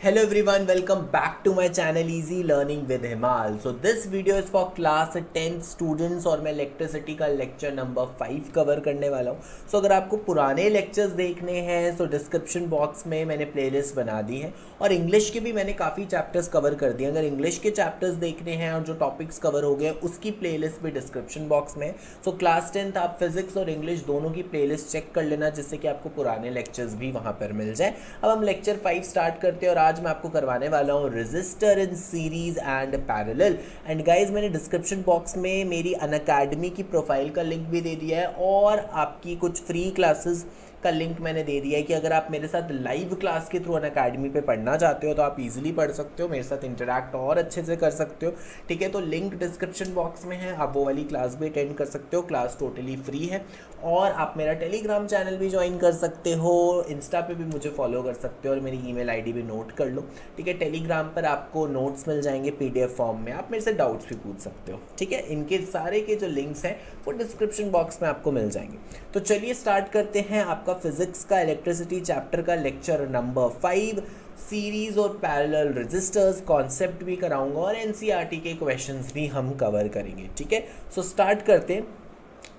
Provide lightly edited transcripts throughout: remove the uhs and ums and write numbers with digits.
Hello everyone, welcome back to my channel Easy Learning with Himal. So this video is for class 10th students और मैं electricity का lecture number 5 cover करने वाला हूँ. So अगर आपको पुराने लेक्चर्स देखने हैं तो डिस्क्रिप्शन बॉक्स में मैंने प्लेलिस्ट बना दी है और इंग्लिश के भी मैंने काफ़ी चैप्टर्स कवर कर दिए. अगर इंग्लिश के चैप्टर्स देखने हैं और जो टॉपिक्स कवर हो गए उसकी प्लेलिस्ट भी डिस्क्रिप्शन बॉक्स में. सो क्लास 10th आप फिजिक्स और इंग्लिश दोनों की प्लेलिस्ट चेक कर लेना जिससे कि आपको पुराने लेक्चर्स भी वहाँ पर मिल जाए. अब हम लेक्चर 5 स्टार्ट करते हैं और आज मैं आपको करवाने वाला हूँ resistor in series and parallel. And guys मैंने डिस्क्रिप्शन बॉक्स में मेरी अनअकैडमी की प्रोफाइल का लिंक भी दे दिया है और आपकी कुछ फ्री क्लासेस का लिंक मैंने दे दिया है कि अगर आप मेरे साथ लाइव क्लास के थ्रू अनअकैडमी पे पढ़ना चाहते हो तो आप इजीली पढ़ सकते हो, मेरे साथ इंटरेक्ट और अच्छे से कर सकते हो. ठीक है, तो लिंक डिस्क्रिप्शन बॉक्स में है, आप वो वाली क्लास भी अटेंड कर सकते हो. क्लास टोटली फ्री है और आप मेरा टेलीग्राम चैनल भी ज्वाइन कर सकते हो, इंस्टा पे भी मुझे फॉलो कर सकते हो और मेरी ईमेल आईडी भी नोट कर लो. ठीक है, टेलीग्राम पर आपको नोट्स मिल जाएंगे PDF फॉर्म में, आप मेरे से डाउट्स भी पूछ सकते हो. ठीक है, इनके सारे के जो लिंक्स हैं वो डिस्क्रिप्शन बॉक्स में आपको मिल जाएंगे. तो चलिए स्टार्ट करते हैं आपका फिजिक्स का इलेक्ट्रिसिटी चैप्टर का लेक्चर नंबर 5 सीरीज और पैरेलल रेजिस्टर्स. कॉन्सेप्ट भी कराऊंगा और NCERT के क्वेश्चंस भी हम कवर करेंगे. ठीक है, सो स्टार्ट करते हैं.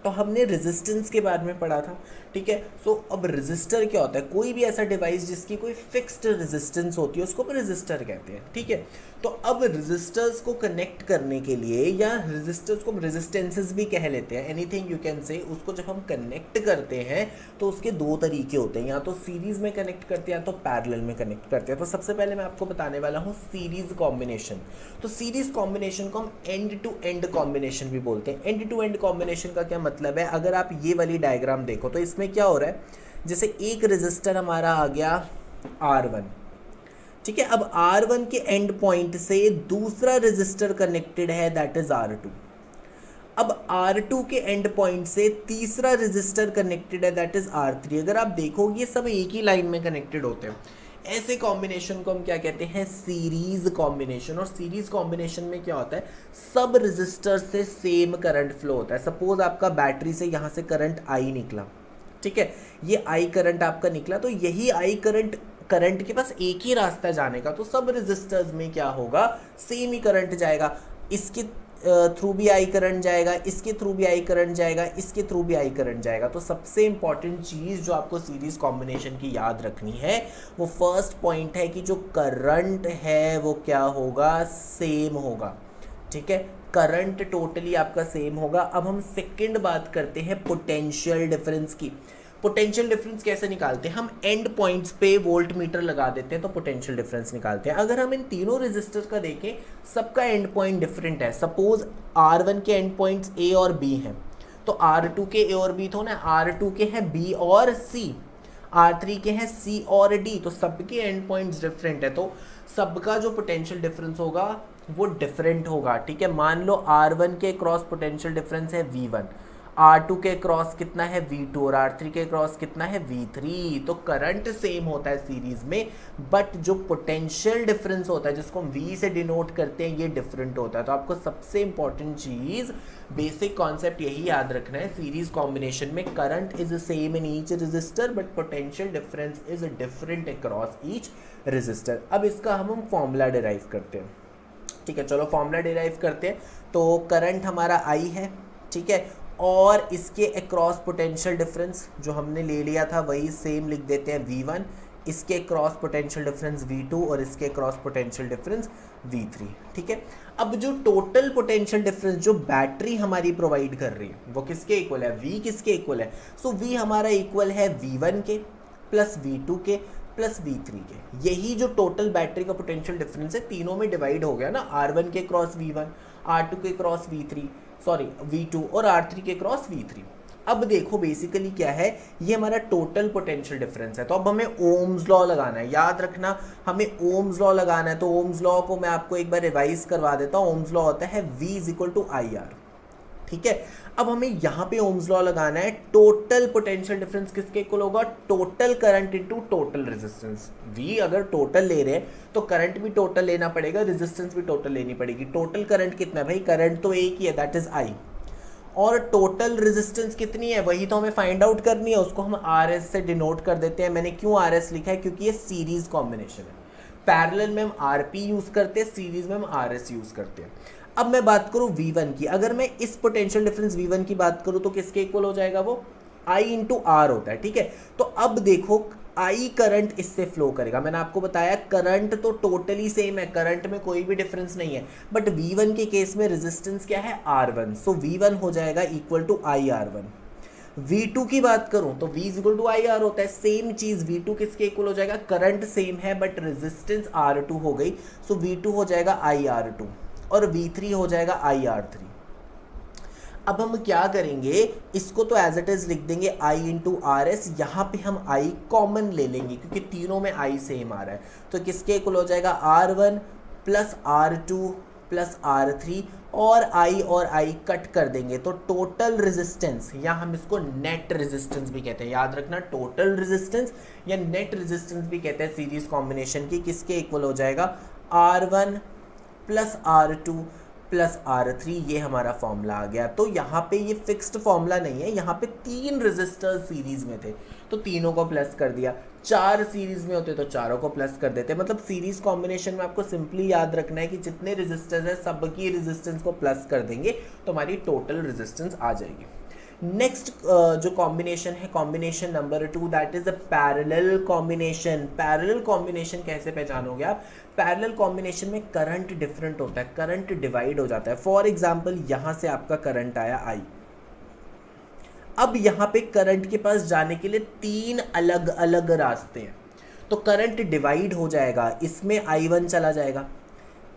तो हमने रेजिस्टेंस के बारे में पढ़ा था. ठीक है, सो अब रेजिस्टर क्या होता है? कोई भी ऐसा डिवाइस जिसकी कोई फिक्स्ड रेजिस्टेंस होती है उसको रेजिस्टर कहते हैं. ठीक है, तो अब रेजिस्टर्स को कनेक्ट करने के लिए या रेजिस्टर्स को रेजिस्टेंसेस भी कह लेते हैं, एनीथिंग यू कैन से, उसको जब हम कनेक्ट करते हैं तो उसके दो तरीके होते हैं, या तो सीरीज में कनेक्ट करते हैं या तो पैरेलल में कनेक्ट करते हैं. तो सबसे पहले मैं आपको बताने वाला हूँ सीरीज कॉम्बिनेशन. तो सीरीज कॉम्बिनेशन को हम एंड टू एंड कॉम्बिनेशन भी बोलते हैं. एंड टू एंड कॉम्बिनेशन का क्या मतलब है? अगर आप ये वाली डायग्राम देखो तो इसमें क्या हो रहा है, जैसे एक रेजिस्टर हमारा आ गया R1. ठीक है, अब R1 के एंड पॉइंट से दूसरा रेजिस्टर कनेक्टेड है दैट इज R2. अब R2 के एंड पॉइंट से तीसरा रेजिस्टर कनेक्टेड है दैट इज R3. अगर आप देखो ये सब एक ही लाइन में कनेक्टेड होते हैं. ऐसे कॉम्बिनेशन को हम क्या कहते हैं? Series combination. और सीरीज कॉम्बिनेशन में क्या होता है? सब रेजिस्टर से सेम करंट फ्लो होता है. सपोज आपका बैटरी से यहाँ से करंट I निकला. ठीक है, ये I करंट आपका निकला, तो यही I करंट के पास एक ही रास्ता है जाने का, तो सब रेजिस्टर्स में क्या होगा? सेम ही करंट जाएगा. इसके थ्रू भी आई करंट जाएगा, इसके थ्रू भी आई करंट जाएगा, इसके थ्रू भी आई करंट जाएगा. तो सबसे इंपॉर्टेंट चीज़ जो आपको सीरीज कॉम्बिनेशन की याद रखनी है वो फर्स्ट पॉइंट है कि जो करंट है वो क्या होगा? सेम होगा. ठीक है, करंट टोटली आपका सेम होगा. अब हम सेकंड बात करते हैं पोटेंशियल डिफरेंस की. पोटेंशियल डिफरेंस कैसे निकालते हैं? हम एंड पॉइंट्स पे वोल्ट मीटर लगा देते हैं तो पोटेंशियल डिफरेंस निकालते हैं. अगर हम इन तीनों रेजिस्टर का देखें, सबका एंड पॉइंट डिफरेंट है. सपोज R1 के एंड पॉइंट्स A और B हैं, तो R2 के A और B तो ना, R2 के हैं B और C, R3 के हैं C और D, तो सबके एंड पॉइंट्स डिफरेंट है, तो सबका जो पोटेंशियल डिफरेंस होगा वो डिफरेंट होगा. ठीक है, मान लो R1 के क्रॉस पोटेंशियल डिफरेंस है V1, R2 के क्रॉस कितना है V2 और R3 के क्रॉस कितना है V3. तो करंट सेम होता है सीरीज में, बट जो पोटेंशियल डिफरेंस होता है जिसको हम V से डिनोट करते हैं ये डिफरेंट होता है. तो आपको सबसे इंपॉर्टेंट चीज, बेसिक कॉन्सेप्ट यही याद रखना है. सीरीज कॉम्बिनेशन में current is same in each resistor but potential difference is different across each resistor. अब इसका हम फॉर्मूला डिराइव करते हैं. ठीक है, चलो फॉर्मूला डिराइव करते हैं. तो करंट हमारा I है. ठीक है, और इसके अक्रॉस पोटेंशियल डिफरेंस जो हमने ले लिया था वही सेम लिख देते हैं V1, इसके क्रॉस पोटेंशियल डिफरेंस V2 और इसके क्रॉस पोटेंशियल डिफरेंस V3. ठीक है, अब जो टोटल पोटेंशियल डिफरेंस जो बैटरी हमारी प्रोवाइड कर रही है वो किसके इक्वल है? V किसके इक्वल है? सो V हमारा इक्वल है V1 के प्लस V2 के प्लस V3 के. यही जो टोटल बैटरी का पोटेंशियल डिफरेंस है तीनों में डिवाइड हो गया ना, R1 के क्रॉस V1, R2 के क्रॉस V2 और R3 के क्रॉस V3. अब देखो बेसिकली क्या है, ये हमारा टोटल पोटेंशियल डिफरेंस है. तो अब हमें ओम्स लॉ लगाना है. याद रखना हमें ओम्स लॉ लगाना है. तो ओम्स लॉ को मैं आपको एक बार रिवाइज करवा देता हूँ. ओम्स लॉ होता है V = IR. ठीक है, अब हमें यहाँ पे ओम्स लॉ लगाना है. टोटल पोटेंशियल डिफरेंस किसके इक्वल होगा? Total current into total resistance. V अगर टोटल ले रहे हैं तो करंट भी टोटल लेना पड़ेगा, रेजिस्टेंस भी टोटल लेनी पड़ेगी. टोटल करंट कितना है भाई? करंट तो एक ही है दैट इज I, और टोटल रेजिस्टेंस कितनी है वही तो हमें फाइंड आउट करनी है. उसको हम RS से डिनोट कर देते हैं. मैंने क्यों RS लिखा है? क्योंकि ये सीरीज कॉम्बिनेशन है. पैरेलल में हम आरपी यूज करते हैं, सीरीज में हम आरएस यूज करते हैं। अब मैं बात करूं V1 की, अगर मैं इस पोटेंशियल डिफरेंस V1 की बात करूं तो किसके इक्वल हो जाएगा, वो I इंटू आर होता है, ठीक है। तो अब देखो I करंट इससे फ्लो करेगा, मैंने आपको बताया करंट तो टोटली सेम है, करंट में कोई भी डिफरेंस नहीं है, बट V1 के केस में रेजिस्टेंस क्या है, R1, सो V1 हो जाएगा इक्वल टू IR1। V2 की बात करूं तो V इक्वल टू IR होता है, सेम चीज V2 किसके इक्वल हो जाएगा, करंट सेम है बट रेजिस्टेंस R2 हो गई, सो V2 हो जाएगा IR2 और V3 हो जाएगा IR3। अब हम क्या करेंगे, इसको तो एज इट इज लिख देंगे I इंटू आर एस, यहाँ पे हम I कॉमन ले लेंगे क्योंकि तीनों में I सेम आ रहा है, तो किसके इक्वल हो जाएगा R1 plus R2 plus R3 और I कट कर देंगे, तो टोटल रेजिस्टेंस, या हम इसको नेट रेजिस्टेंस भी कहते हैं, याद रखना टोटल रेजिस्टेंस या नेट रेजिस्टेंस भी कहते हैं सीरीज कॉम्बिनेशन की, किसके इक्वल हो जाएगा R1 plus R2 plus R3, ये हमारा फॉर्मूला आ गया। तो यहाँ पे ये फिक्स्ड फॉर्मूला नहीं है, यहाँ पे 3 रेजिस्टर्स सीरीज में थे तो तीनों को प्लस कर दिया, 4 सीरीज में होते तो चारों को प्लस कर देते। मतलब सीरीज कॉम्बिनेशन में आपको सिंपली याद रखना है कि जितने रेजिस्टर्स है सबकी रेजिस्टेंस को प्लस कर देंगे तो हमारी टोटल रेजिस्टेंस आ जाएगी। नेक्स्ट जो कॉम्बिनेशन है, combination number 2, that is a parallel combination. Parallel combination कैसे पहचानोगे आप, पैरेलल कॉम्बिनेशन में करंट डिफरेंट होता है, करंट डिवाइड हो जाता है। फॉर एग्जांपल यहां से आपका करंट आया I, अब यहां पे करंट के पास जाने के लिए 3 अलग अलग रास्ते हैं, तो करंट डिवाइड हो जाएगा, इसमें I1 चला जाएगा,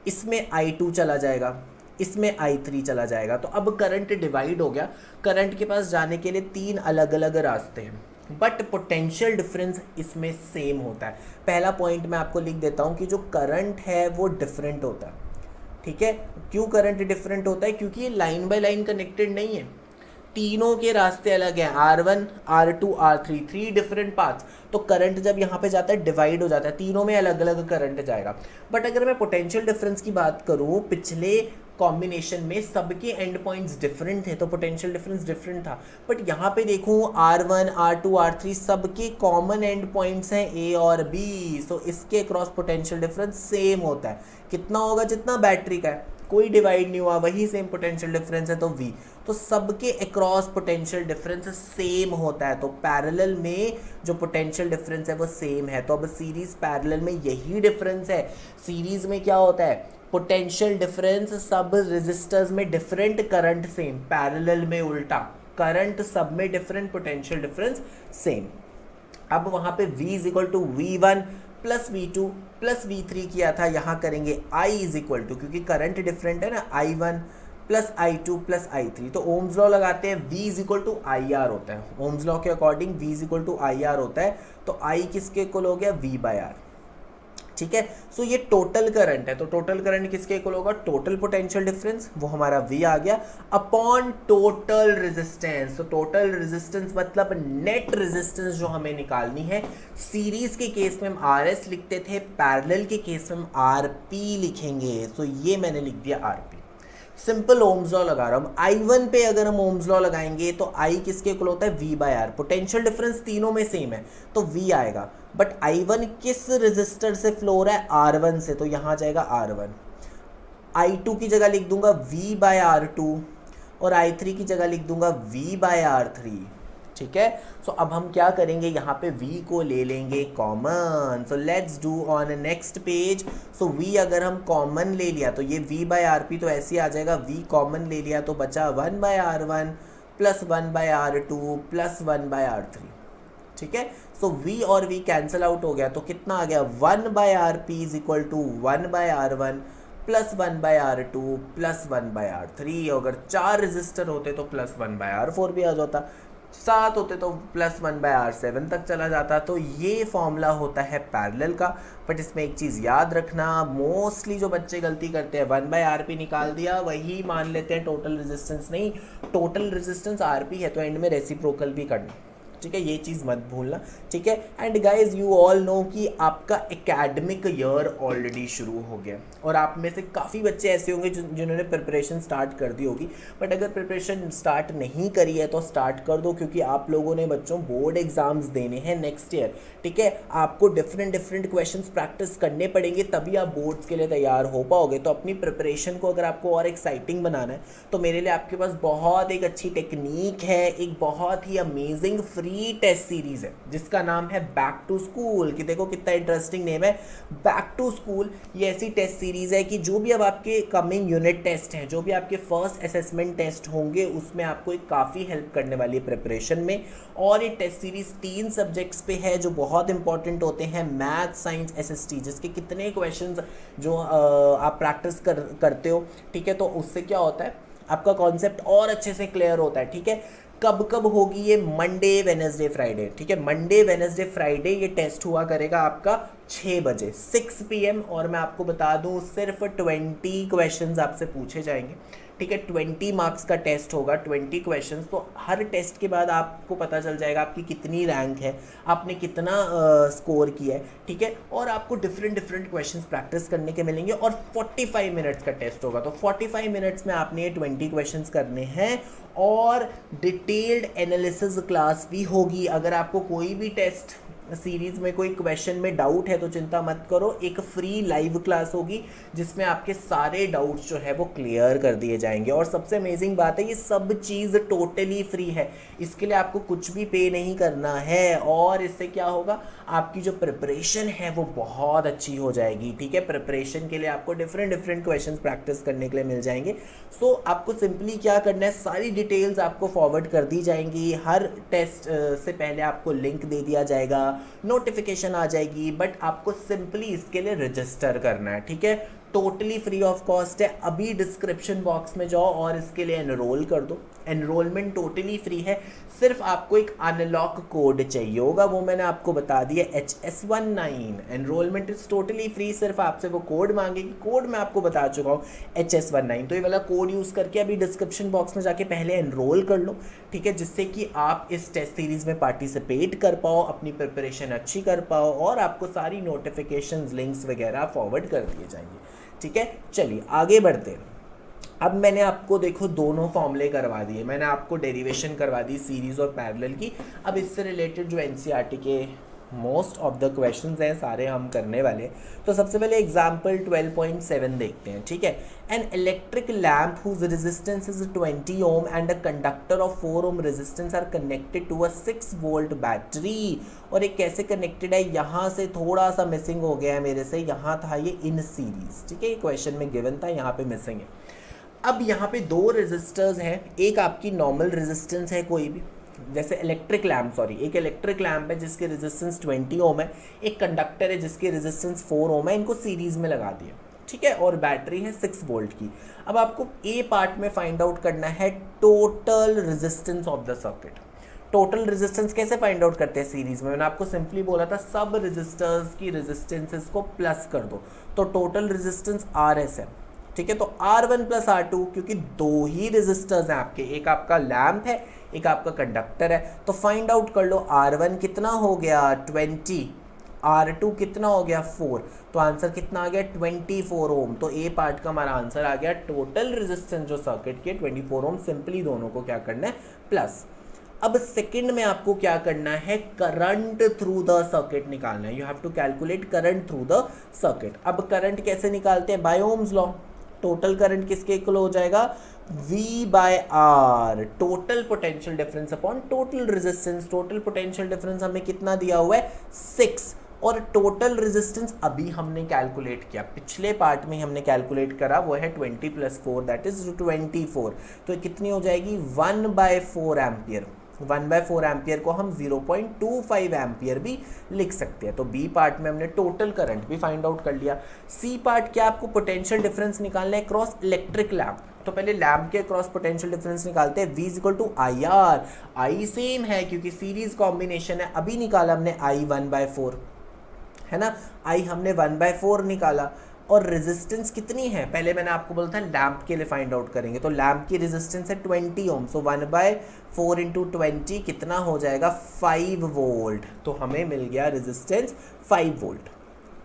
इसमें I2 चला जाएगा, इसमें I3 चला जाएगा। तो अब करंट डिवाइड हो गया, करंट के पास जाने के लिए 3 अलग अलग रास्ते हैं, बट पोटेंशियल डिफरेंस इसमें सेम होता है। पहला पॉइंट मैं आपको लिख देता हूं कि जो करंट है वो डिफरेंट होता है, ठीक है। क्यों करंट डिफरेंट होता है, क्योंकि ये लाइन बाय लाइन कनेक्टेड नहीं है, तीनों के रास्ते अलग हैं, R1 R2 R3, 3 different paths, तो करंट जब यहाँ पे जाता है डिवाइड हो जाता है, तीनों में अलग अलग करंट जाएगा। बट अगर मैं पोटेंशियल डिफरेंस की बात करूँ, पिछले कॉम्बिनेशन में सबके एंड पॉइंट्स डिफरेंट थे तो पोटेंशियल डिफरेंस डिफरेंट था, बट यहाँ पे देखूँ R1 R2 R3 सबके कॉमन एंड पॉइंट्स हैं A और B, सो इसके क्रॉस पोटेंशियल डिफरेंस सेम होता है। कितना होगा, जितना बैटरी का है, कोई डिवाइड नहीं हुआ, वही सेम पोटेंशियल डिफरेंस है तो V, तो सबके अक्रॉस पोटेंशियल डिफरेंस सेम होता है, तो पैरेलल में जो पोटेंशियल डिफरेंस है वो सेम है। तो अब सीरीज पैरेलल में यही डिफरेंस है, सीरीज में क्या होता है, पोटेंशियल डिफरेंस सब रेजिस्टर्स में डिफरेंट, करंट सेम, पैरेलल में उल्टा, करंट सब में डिफरेंट, पोटेंशियल डिफरेंस सेम। अब वहां पे V is equal to V1 plus V2 plus V3 किया था, यहाँ करेंगे I इज इक्वल टू, क्योंकि करंट डिफरेंट है ना, I1 plus I2 plus I3, तो ओम्स लॉ लगाते हैं, V is equal to IR होता है, ओम्स लॉ के according V is equal to IR होता है, तो I किसके इक्वल हो गया, V बाय R, ठीक है। सो ये टोटल करंट है, तो टोटल करंट किसके इक्वल होगा, टोटल पोटेंशियल डिफरेंस, वो हमारा V आ गया, अपॉन टोटल रेजिस्टेंस। तो टोटल रेजिस्टेंस मतलब नेट रेजिस्टेंस जो हमें निकालनी है। सीरीज के केस में हम RS लिखते थे, पैरेलल के केस में हम RP लिखेंगे, तो ये मैंने लिख दिया RP। सिंपल ओम्स लॉ लगा रहा हूं, I1 पे अगर हम ओम्स लॉ लगाएंगे तो I किसके इक्वल होता है, V by R, potential difference तीनों में सेम है तो V आएगा, बट I1 किस रेजिस्टर से फ्लो हो रहा है, R1 से, तो यहाँ जाएगा R1। I2 की जगह लिख दूंगा V बाय R2 और I3 की जगह लिख दूंगा V बाय R3, ठीक है। सो अब हम क्या करेंगे, यहाँ पे V को ले लेंगे common, so let's do on next page. So V अगर हम कॉमन ले लिया तो ये V बाय RP तो ऐसे आ जाएगा, V कॉमन ले लिया तो बचा 1 by R1 plus 1 by R2 plus 1 by R3, ठीक है। सो V और V कैंसिल आउट हो गया, तो कितना आ गया, 1 by RP is equal to 1 by R1 plus 1 by R2 plus 1 by R3। अगर 4 रेजिस्टर होते तो प्लस 1 बाय R4 भी आ जाता, 7 होते तो प्लस 1 बाय R7 तक चला जाता। तो ये फॉर्मूला होता है पैरेलल का, बट इसमें एक चीज़ याद रखना, मोस्टली जो बच्चे गलती करते हैं 1 बाय RP निकाल दिया, वही मान लेते हैं टोटल रेजिस्टेंस, नहीं, टोटल रेजिस्टेंस RP है तो एंड में रेसिप्रोकल भी करना, ठीक है, ये चीज़ मत भूलना, ठीक है। And guys you all know कि आपका एकेडमिक ईयर ऑलरेडी शुरू हो गया और आप में से काफ़ी बच्चे ऐसे होंगे जिन्होंने प्रिपरेशन स्टार्ट कर दी होगी, बट अगर प्रिपरेशन स्टार्ट नहीं करी है तो स्टार्ट कर दो, क्योंकि आप लोगों ने बच्चों बोर्ड एग्जाम्स देने हैं नेक्स्ट ईयर, ठीक है। आपको डिफरेंट क्वेश्चंस प्रैक्टिस करने पड़ेंगे, तभी आप बोर्ड्स के लिए तैयार हो पाओगे। तो अपनी प्रिपरेशन को अगर आपको और एक्साइटिंग बनाना है तो मेरे लिए आपके पास बहुत एक अच्छी टेक्निक है, एक बहुत ही अमेजिंग फ्री टेस्ट सीरीज है जिसका नाम है बैक टू स्कूल। कि देखो कितना इंटरेस्टिंग नेम है, बैक टू स्कूल। ये ऐसी टेस्ट सीरीज है कि जो भी अब आपके कमिंग यूनिट टेस्ट हैं, जो भी आपके फर्स्ट असेसमेंट टेस्ट होंगे, उसमें आपको एक काफ़ी हेल्प करने वाली है प्रिपरेशन में। और ये टेस्ट सीरीज 3 सब्जेक्ट्स पे है जो बहुत इंपॉर्टेंट होते हैं, मैथ, साइंस, एसएसटी, जिसके कितने क्वेश्चंस जो आप प्रैक्टिस करते हो, ठीक है। तो उससे क्या होता है, आपका कॉन्सेप्ट और अच्छे से क्लियर होता है, ठीक है। कब कब होगी ये, मंडे, वेडनेसडे, फ्राइडे, ठीक है। मंडे, वेडनेसडे, फ्राइडे ये टेस्ट हुआ करेगा आपका 6 बजे 6 PM। और मैं आपको बता दूं सिर्फ 20 क्वेश्चंस आपसे पूछे जाएंगे, ठीक है। 20 मार्क्स का टेस्ट होगा, 20 क्वेश्चंस। तो हर टेस्ट के बाद आपको पता चल जाएगा आपकी कितनी रैंक है, आपने कितना स्कोर किया है, ठीक है। और आपको डिफरेंट क्वेश्चंस प्रैक्टिस करने के मिलेंगे और 45 मिनट्स का टेस्ट होगा। तो 45 मिनट्स में आपने ये 20 क्वेश्चंस करने हैं और डिटेल्ड एनालिसिस क्लास भी होगी। अगर आपको कोई भी टेस्ट सीरीज में कोई क्वेश्चन में डाउट है तो चिंता मत करो, एक फ्री लाइव क्लास होगी जिसमें आपके सारे डाउट्स जो है वो क्लियर कर दिए जाएंगे। और सबसे अमेजिंग बात है, ये सब चीज़ टोटली फ्री है, इसके लिए आपको कुछ भी पे नहीं करना है। और इससे क्या होगा, आपकी जो प्रिपरेशन है वो बहुत अच्छी हो जाएगी, ठीक है। प्रिपरेशन के लिए आपको डिफरेंट क्वेश्चंस प्रैक्टिस करने के लिए मिल जाएंगे। सो आपको सिंपली क्या करना है, सारी डिटेल्स आपको फॉरवर्ड कर दी जाएंगी। हर टेस्ट से पहले आपको लिंक दे दिया जाएगा, नोटिफिकेशन आ जाएगी, बट आपको सिंपली इसके लिए रजिस्टर करना है, ठीक है। टोटली फ्री ऑफ कॉस्ट है। अभी डिस्क्रिप्शन बॉक्स में जाओ और इसके लिए एनरोल कर दो। एनरोलमेंट टोटली फ्री है, सिर्फ आपको एक अनलॉक कोड चाहिए होगा, वो मैंने आपको बता दिया, HS19। Enrolment is totally free, सिर्फ आपसे वो कोड मांगेगी, कोड मैं आपको बता चुका हूँ, HS19। तो ये वाला कोड यूज़ करके अभी डिस्क्रिप्शन बॉक्स में जाके पहले एनरोल कर लो, ठीक है, जिससे कि आप इस टेस्ट सीरीज़ में पार्टिसिपेट कर पाओ, अपनी प्रिपरेशन अच्छी कर पाओ और आपको सारी नोटिफिकेशंस, लिंक्स वगैरह फॉरवर्ड कर दिए जाएंगे, ठीक है। चलिए आगे बढ़ते हैं। अब मैंने आपको देखो दोनों फॉर्मूले करवा दिए, मैंने आपको डेरिवेशन करवा दी सीरीज और पैरेलल की। अब इससे रिलेटेड जो एनसीईआरटी के मोस्ट ऑफ द क्वेश्चंस हैं सारे हम करने वाले। तो सबसे पहले एग्जांपल 12.7 देखते हैं, ठीक है। An electric lamp whose resistance is 20 ohm and a conductor of 4 ohm resistance are connected to a 6 volt battery. और ये कैसे कनेक्टेड है, यहाँ से थोड़ा सा मिसिंग हो गया है मेरे से, यहाँ था ये इन सीरीज, ठीक है, ये क्वेश्चन में गिवन था, यहाँ पे मिसिंग है। अब यहाँ पे 2 रेजिस्टर्स हैं, एक आपकी नॉर्मल रेजिस्टेंस है कोई भी, जैसे इलेक्ट्रिक लैम्प, एक इलेक्ट्रिक लैम्प है जिसकी रेजिस्टेंस 20 ओम है, एक कंडक्टर है जिसकी रेजिस्टेंस 4 ओम है, इनको सीरीज में लगा दिया, ठीक है, और बैटरी है 6 वोल्ट की। अब आपको ए पार्ट में फाइंड आउट करना है total resistance of the circuit. Total resistance कैसे फाइंड आउट करते हैं सीरीज में, मैंने आपको सिंपली बोला था सब रेजिस्टर्स की रेजिस्टेंसेस को प्लस कर दो, तो टोटल रेजिस्टेंस RS है, ठीक है। तो R1 + R2, क्योंकि 2 ही रेजिस्टर्स हैं आपके, एक आपका लैम्प है, एक आपका कंडक्टर है, तो फाइंड आउट कर लो R1 कितना हो गया 20, R2 कितना हो गया 4, तो आंसर कितना आ गया 24 ओम। तो ए पार्ट का हमारा आंसर आ गया टोटल रेजिस्टेंस जो सर्किट के 24 ओम। सिंपली दोनों को क्या करना है, प्लस। अब सेकंड में आपको क्या करना है, करंट थ्रू द सर्किट निकालना है। You have to calculate current through the circuit. अब करंट कैसे निकालते हैं, by Ohm's law. Total current किसके इक्वल हो जाएगा, V/R, total potential difference upon total resistance. Total potential difference हमें कितना दिया हुआ है 6, और टोटल रेजिस्टेंस अभी हमने कैलकुलेट किया, पिछले पार्ट में हमने कैलकुलेट करा, वो है 20 + 4 दैट इज 24। तो कितनी हो जाएगी 1/4 एम्पियर। 1/4 एम्पियर को हम 0.25 एम्पियर भी लिख सकते हैं। तो बी पार्ट में हमने टोटल करंट भी फाइंड आउट कर लिया। सी पार्ट क्या, आपको पोटेंशियल डिफरेंस निकालना है क्रॉस इलेक्ट्रिक लैम्प। तो पहले लैम्प के क्रॉस पोटेंशियल डिफरेंस निकालते हैं, V = IR। I सेम है क्योंकि सीरीज कॉम्बिनेशन है। अभी निकाला हमने I 1/4, है ना, I हमने 1/4 निकाला। और रेजिस्टेंस कितनी है, पहले मैंने आपको बोला था लैंप के लिए फाइंड आउट करेंगे, तो लैंप की रेजिस्टेंस है 20 ओम, सो 1/4 इंटू 20 कितना हो जाएगा 5 वोल्ट, तो हमें मिल गया रेजिस्टेंस 5 वोल्ट।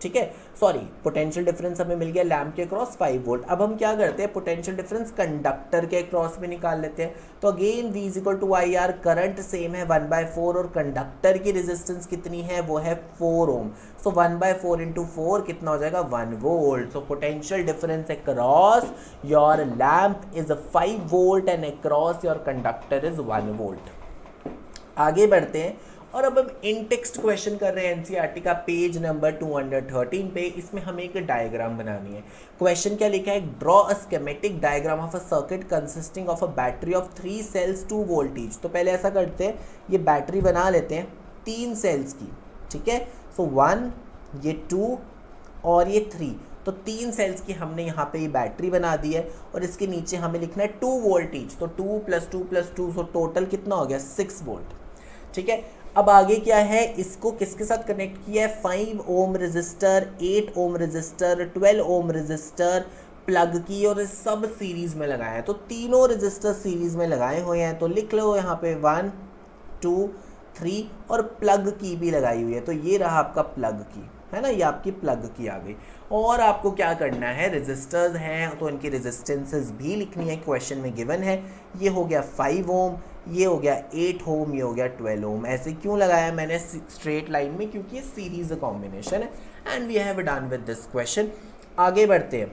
ठीक है, सॉरी पोटेंशियल डिफरेंस हमें मिल गया लैम्प के क्रॉस 5 वोल्ट। अब हम क्या करते हैं, पोटेंशियल डिफरेंस कंडक्टर के क्रॉस में निकाल लेते हैं। तो again V equal to I R, current same है 1/4 और कंडक्टर की रेजिस्टेंस कितनी है, वो है 4 ओम, सो 1/4 इंटू 4 कितना हो जाएगा 1 volt. So potential difference across your lamp is 5 volt and across your conductor is 1 volt. आगे बढ़ते हैं और अब हम इन टेक्स्ट क्वेश्चन कर रहे हैं एनसीईआरटी का पेज नंबर 213 पे। इसमें हमें एक डायग्राम बनानी है। क्वेश्चन क्या लिखा है, draw a schematic diagram of a circuit consisting of a battery of 3 cells 2 volt each. तो पहले ऐसा करते हैं, ये बैटरी बना लेते हैं 3 सेल्स की, ठीक है। सो 1, ये 2 और ये 3, तो 3 सेल्स की हमने यहाँ पे ये बैटरी बना दी है और इसके नीचे हमें लिखना है 2 वोल्ट ईच, तो 2 + 2 + 2, सो टोटल कितना हो गया 6 वोल्ट। ठीक है, अब आगे क्या है, इसको किसके साथ कनेक्ट किया है, 5 ohm resistor, 8 ohm resistor, 12 ohm resistor plug की और सब सीरीज में लगाए हैं। तो तीनों रजिस्टर सीरीज में लगाए हुए हैं, तो लिख लो यहाँ पे 1 2 3 और प्लग की भी लगाई हुई है, तो ये रहा आपका प्लग की, है ना, ये आपकी प्लग की आ गई। और आपको क्या करना है, रेजिस्टर्स हैं तो इनकी रेजिस्टेंसेस भी लिखनी है, क्वेश्चन में गिवन है। ये हो गया 5 ओम, ये हो गया 8 ओम, ये हो गया 12 ओम। ऐसे क्यों लगाया मैंने स्ट्रेट लाइन में, क्योंकि ये सीरीज कॉम्बिनेशन है। And we have done with this question. आगे बढ़ते हैं,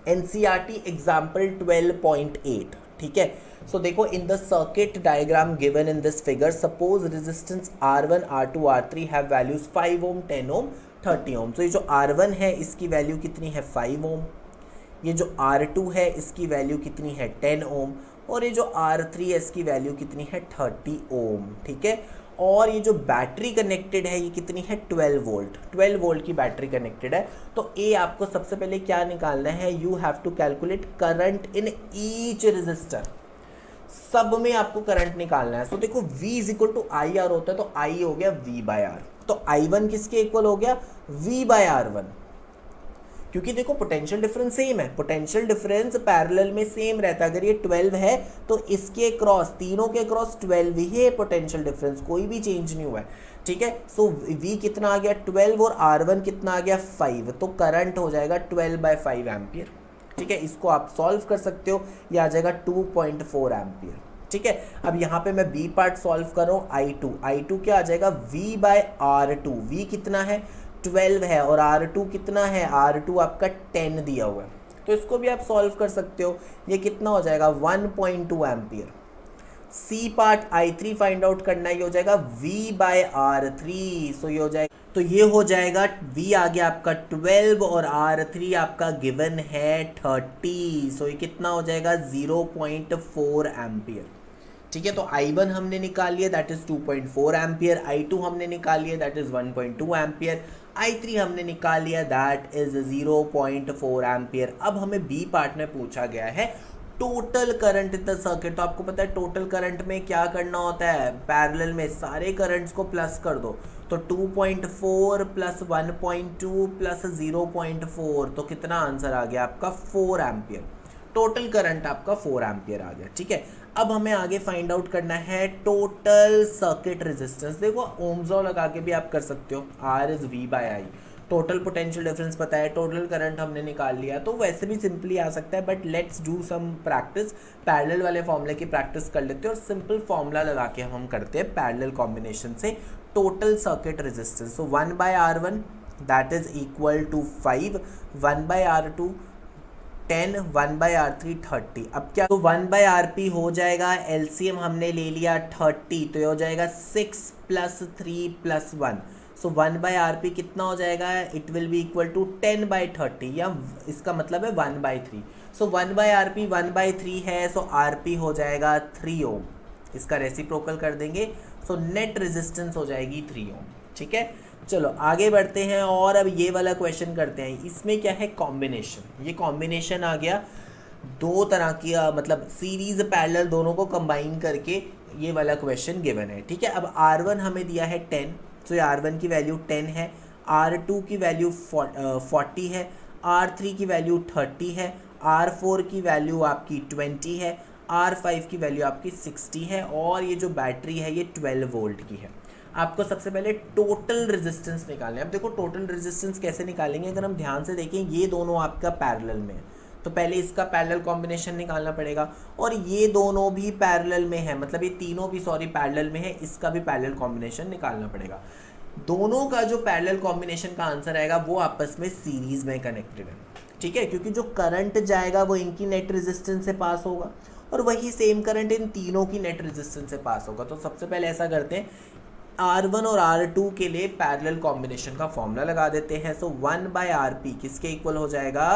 एनसीईआरटी एग्जाम्पल 12.8। ठीक है, सो देखो, in the circuit diagram given in this figure, suppose resistance R1 R2 R3 have values 5 ओम 10 ओम 30 ओम। तो ये जो R1 है इसकी वैल्यू कितनी है 5 ओम, ये जो R2 है इसकी वैल्यू कितनी है 10 ओम, और ये जो R3 है इसकी वैल्यू कितनी है 30 ओम। ठीक है, और ये जो बैटरी कनेक्टेड है ये कितनी है 12 वोल्ट, 12 वोल्ट की बैटरी कनेक्टेड है। तो ए आपको सबसे पहले क्या निकालना है, you have to calculate current in each resistor, सब में आपको करंट निकालना है। तो देखो V equal to I R होता है, तो I हो गया V/R, तो I1 किसके इक्वल हो गया V/R1, क्योंकि देखो पोटेंशियल डिफरेंस सेम है, पोटेंशियल डिफरेंस पैरेलल में सेम रहता है। अगर ये 12 है तो इसके क्रॉस, तीनों के क्रॉस 12 ही है पोटेंशियल डिफरेंस, कोई भी चेंज नहीं हुआ है। ठीक है, सो V कितना आ गया 12 और R1 कितना आ गया 5, तो करंट हो जाएगा 12/5 एम्पियर। ठीक है, इसको आप सॉल्व कर सकते हो, ये आ जाएगा 2.4 एम्पियर। ठीक है, अब यहाँ पे मैं B पार्ट सॉल्व कर रहा हूँ, I2 क्या आ जाएगा V/R2, V कितना है 12 है और R2 कितना है, R2 आपका 10 दिया हुआ है, तो इसको भी आप सॉल्व कर सकते हो। ये कितना हो जाएगा 1.2 ampere. C part I3 find out करना है, ये हो जाएगा V/R3, सो ये हो जाएगा, तो ये हो जाएगा V आ गया आपका 12 और R3 आपका गिवन है 30, सो ये कितना हो जाएगा 0.4 एम्पियर। ठीक है, तो I1 हमने निकाल लिया, दैट इज 2.4 एम्पियर, I2 हमने निकाल लिया, दैट इज 1.2 एम्पियर, I3 हमने निकाल लिया, दैट इज 0.4 एम्पियर। अब हमें B पार्ट में पूछा गया है total current in the circuit. तो आपको पता है टोटल करंट में क्या करना होता है, पैरेलल में सारे करंट्स को प्लस कर दो, तो 2.4 प्लस 1.2 प्लस 0.4, तो कितना आंसर आ गया आपका 4 एम्पियर। टोटल करंट आपका 4 एम्पियर आ गया। ठीक है, अब हमें आगे फाइंड आउट करना है टोटल सर्किट रेजिस्टेंस। देखो ओम्स लॉ लगा के भी आप कर सकते हो, R is V/I। Total potential difference पता है, टोटल करंट हमने निकाल लिया, तो वैसे भी सिंपली आ सकता है, but let's do some practice. Parallel वाले फॉर्मूले की प्रैक्टिस कर लेते हैं और सिंपल फॉर्मूला लगा के हम करते हैं पैरेलल कॉम्बिनेशन से total circuit resistance. So 1/R1 that is equal to 5, 1/R2 10, 1/R3 30। अब क्या, तो 1/RP हो जाएगा, LCM हमने ले लिया 30, तो ये हो जाएगा 6 + 3 + 1, सो 1/RP कितना हो जाएगा, it will be equal to 10/30, या इसका मतलब है 1/3। सो 1/RP 1/3 है, सो RP हो जाएगा 3 ओम, इसका रेसिप्रोकल कर देंगे, सो नेट रेजिस्टेंस हो जाएगी 3 ओम। ठीक है, चलो आगे बढ़ते हैं और अब ये वाला क्वेश्चन करते हैं। इसमें क्या है, कॉम्बिनेशन। ये कॉम्बिनेशन आ गया, दो तरह की मतलब सीरीज पैरेलल दोनों को कंबाइन करके ये वाला क्वेश्चन गिवन है। ठीक है, अब R1 हमें दिया है 10, तो ये R1 की वैल्यू 10 है, R2 की वैल्यू 40 है, R3 की वैल्यू 30 है, R4 की वैल्यू आपकी 20 है, R5 की वैल्यू आपकी 60 है और ये जो बैटरी है ये 12 वोल्ट की है। आपको सबसे पहले टोटल रेजिस्टेंस निकालना है। अब देखो टोटल रेजिस्टेंस कैसे निकालेंगे, अगर हम ध्यान से देखें ये दोनों आपका पैरेलल में है तो पहले इसका पैरेलल कॉम्बिनेशन निकालना पड़ेगा, और ये दोनों भी पैरेलल में है, मतलब ये तीनों भी पैरेलल में है, इसका भी पैरेलल कॉम्बिनेशन निकालना पड़ेगा। दोनों का जो पैरेलल कॉम्बिनेशन का आंसर आएगा वो आपस में सीरीज में कनेक्टेड है, ठीक है, क्योंकि जो करंट जाएगा वो इनकी नेट रेजिस्टेंस से पास होगा और वही सेम करंट इन तीनों की नेट रेजिस्टेंस से पास होगा। तो सबसे पहले ऐसा करते हैं, R1 और R2 के लिए पैरेलल कॉम्बिनेशन का फॉर्मूला लगा देते हैं। सो 1/RP किसके इक्वल हो जाएगा,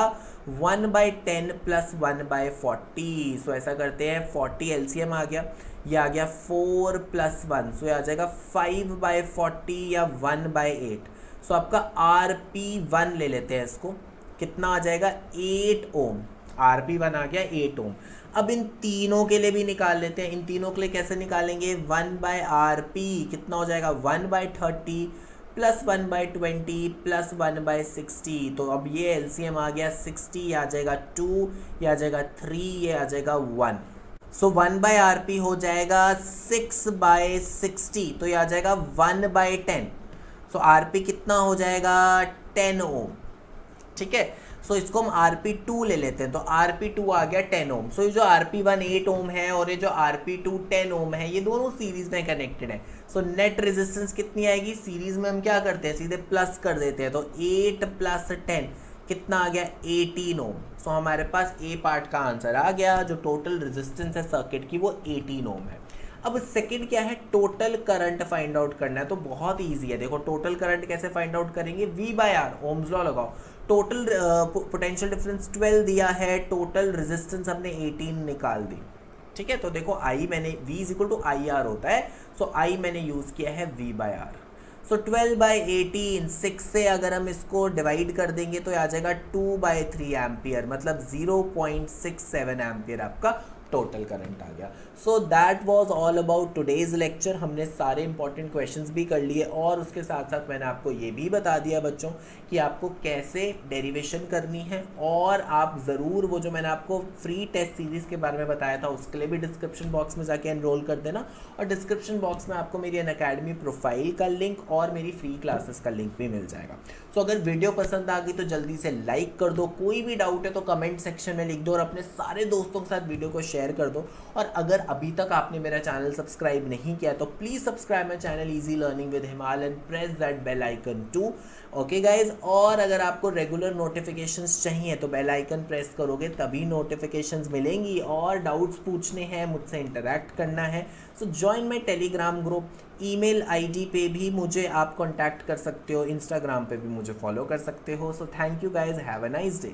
1/10 प्लस 1/40। सो ऐसा करते हैं, 40 LCM आ गया, ये आ गया 4 प्लस 1, सो ये आ जाएगा 5/40 या 1/8। सो आपका RP1 ले लेते हैं, इसको कितना आ जाएगा 8 ओम, RP1 आ गया 8 ओम। अब इन तीनों के लिए भी निकाल लेते हैं, इन तीनों के लिए कैसे निकालेंगे, 1/RP कितना हो जाएगा 1/30 प्लस 1/20 प्लस 1/60। तो अब ये LCM आ गया 60, ये आ जाएगा 2, ये आ जाएगा 3, ये आ जाएगा 1। सो 1/RP हो जाएगा 6/60, तो ये आ जाएगा 1/10। सो RP कितना हो जाएगा 10 ओम, ठीक है। सो इसको हम RP2 ले लेते हैं, तो RP2 आ गया 10 ओम। सो ये जो RP1 8 ओम है और ये जो RP2 10 ओम है, ये दोनों सीरीज में कनेक्टेड है। सो नेट रेजिस्टेंस कितनी आएगी, सीरीज में हम क्या करते हैं सीधे प्लस कर देते हैं, तो 8 प्लस 10 कितना आ गया 18 ओम। सो हमारे पास ए पार्ट का आंसर आ गया, जो टोटल रेजिस्टेंस है सर्किट की वो 18 ओम है। अब सेकंड क्या है, टोटल करंट फाइंड आउट करना है। तो बहुत ईजी है, देखो टोटल करंट कैसे फाइंड आउट करेंगे, V/R, ओम्स लॉ लगाओ। टोटल पोटेंशियल डिफरेंस 12 दिया है, टोटल रेजिस्टेंस हमने 18 निकाल दी, ठीक है। तो देखो आई मैंने V is equal to IR होता है, सो आई मैंने यूज किया है V/R। सो 12/18, 6 से अगर हम इसको डिवाइड कर देंगे तो आ जाएगा 2/3 एम्पियर, मतलब 0.67 एम्पियर आपका टोटल करंट आ गया। So that was all about today's lecture. हमने सारे इंपॉर्टेंट क्वेश्चंस भी कर लिए और उसके साथ साथ मैंने आपको ये भी बता दिया बच्चों कि आपको कैसे डेरिवेशन करनी है, और आप ज़रूर वो जो मैंने आपको फ्री टेस्ट सीरीज़ के बारे में बताया था उसके लिए भी डिस्क्रिप्शन बॉक्स में जाके एनरोल कर देना, और डिस्क्रिप्शन बॉक्स में आपको मेरी अनअकैडमी प्रोफाइल का लिंक और मेरी फ्री क्लासेस का लिंक भी मिल जाएगा। सो अगर वीडियो पसंद आ गई तो जल्दी से लाइक कर दो, कोई भी डाउट है तो कमेंट सेक्शन में लिख दो और अपने सारे दोस्तों के साथ वीडियो को शेयर कर दो। और अगर अभी तक आपने मेरा चैनल सब्सक्राइब नहीं किया तो please subscribe my channel easy learning with Himal and press that bell icon too, okay guys. और अगर आपको रेगुलर नोटिफिकेशंस चाहिए तो बेल आइकन प्रेस करोगे तभी नोटिफिकेशंस मिलेंगी, और डाउट्स पूछने हैं, मुझसे इंटरेक्ट करना है, सो join my Telegram group. Email ID पे भी मुझे आप कांटेक्ट कर सकते हो, इंस्टाग्राम पे भी मुझे फॉलो कर सकते हो। So thank you guys, have a nice day.